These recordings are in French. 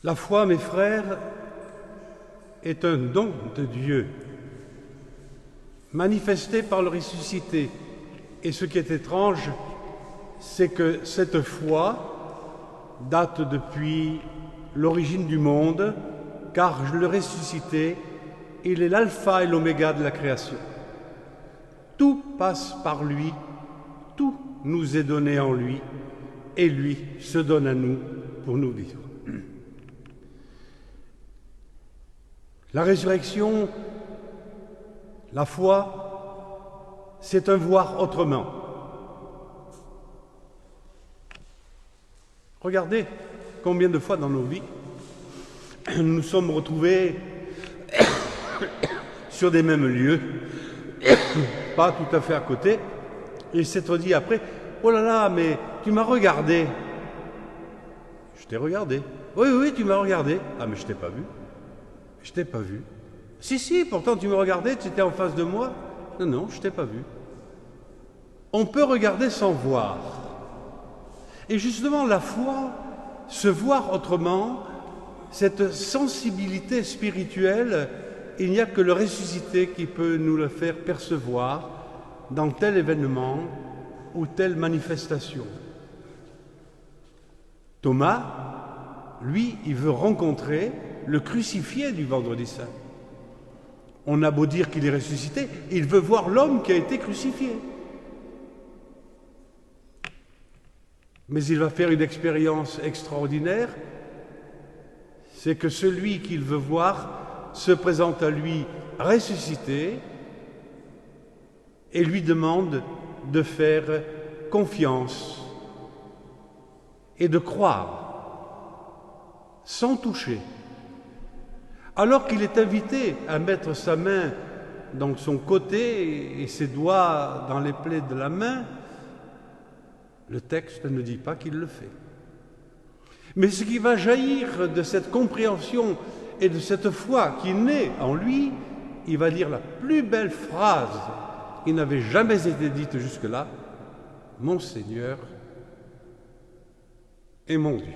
La foi, mes frères, est un don de Dieu, manifesté par le ressuscité. Et ce qui est étrange, c'est que cette foi date depuis l'origine du monde, car le ressuscité, il est l'alpha et l'oméga de la création. Tout passe par lui, tout nous est donné en lui, et lui se donne à nous pour nous vivre. La résurrection, la foi, c'est un voir autrement. Regardez combien de fois dans nos vies nous nous sommes retrouvés sur des mêmes lieux, pas tout à fait à côté, et s'être dit après, oh là là, mais tu m'as regardé. Je t'ai regardé. Oui, oui, tu m'as regardé. Ah, mais je t'ai pas vu. Je t'ai pas vu. Si, pourtant tu me regardais, tu étais en face de moi. Non, je t'ai pas vu. On peut regarder sans voir. Et justement, la foi, se voir autrement, cette sensibilité spirituelle, il n'y a que le ressuscité qui peut nous le faire percevoir dans tel événement ou telle manifestation. Thomas, lui, il veut rencontrer le crucifié du Vendredi Saint. On a beau dire qu'il est ressuscité, il veut voir l'homme qui a été crucifié. Mais il va faire une expérience extraordinaire, c'est que celui qu'il veut voir se présente à lui ressuscité et lui demande de faire confiance et de croire sans toucher. Alors qu'il est invité à mettre sa main dans son côté et ses doigts dans les plaies de la main, le texte ne dit pas qu'il le fait. Mais ce qui va jaillir de cette compréhension et de cette foi qui naît en lui, il va dire la plus belle phrase qui n'avait jamais été dite jusque-là, « Mon Seigneur et mon Dieu ».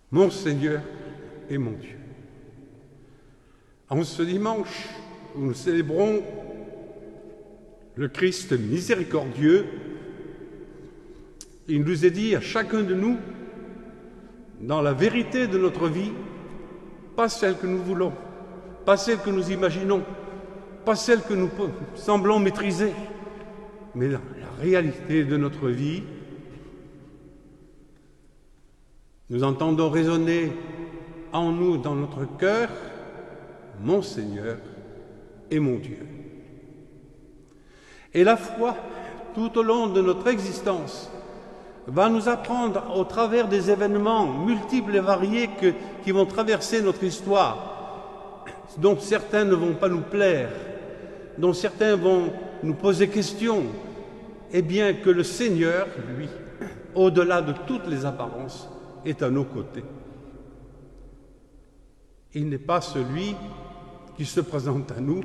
Mon Seigneur et mon Dieu. En ce dimanche où nous célébrons le Christ miséricordieux, il nous est dit à chacun de nous, dans la vérité de notre vie, pas celle que nous voulons, pas celle que nous imaginons, pas celle que nous semblons maîtriser, mais la réalité de notre vie, nous entendons résonner en nous, dans notre cœur, mon Seigneur et mon Dieu. Et la foi, tout au long de notre existence, va nous apprendre au travers des événements multiples et variés qui vont traverser notre histoire, dont certains ne vont pas nous plaire, dont certains vont nous poser question, et bien que le Seigneur, lui, au-delà de toutes les apparences, est à nos côtés. Il n'est pas celui qui se présente à nous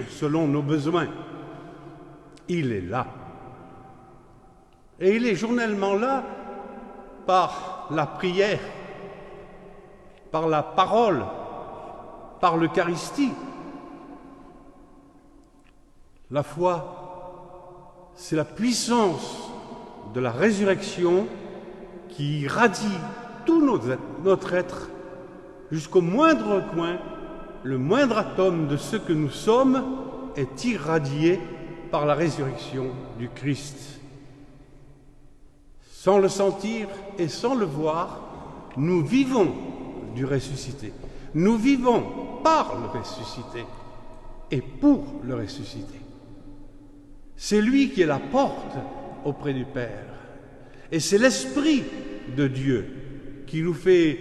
selon nos besoins. Il est là. Et il est journellement là par la prière, par la parole, par l'Eucharistie. La foi, c'est la puissance de la résurrection qui irradie tout notre être jusqu'au moindre coin, le moindre atome de ce que nous sommes est irradié par la résurrection du Christ. Sans le sentir et sans le voir, nous vivons du ressuscité. Nous vivons par le ressuscité et pour le ressuscité. C'est lui qui est la porte auprès du Père. Et c'est l'Esprit de Dieu qui nous fait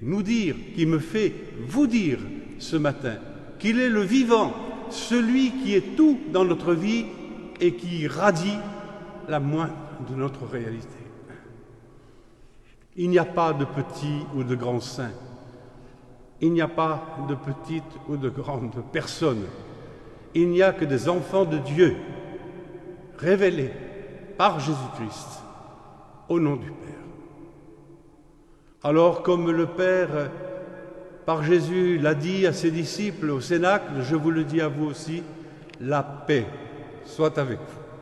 nous dire, qui me fait vous dire ce matin qu'il est le vivant, celui qui est tout dans notre vie et qui radie la moindre de notre réalité. Il n'y a pas de petits ou de grands saints. Il n'y a pas de petites ou de grandes personnes. Il n'y a que des enfants de Dieu révélés par Jésus-Christ au nom du Père. Alors, comme le Père, par Jésus, l'a dit à ses disciples au Cénacle, je vous le dis à vous aussi, la paix soit avec vous.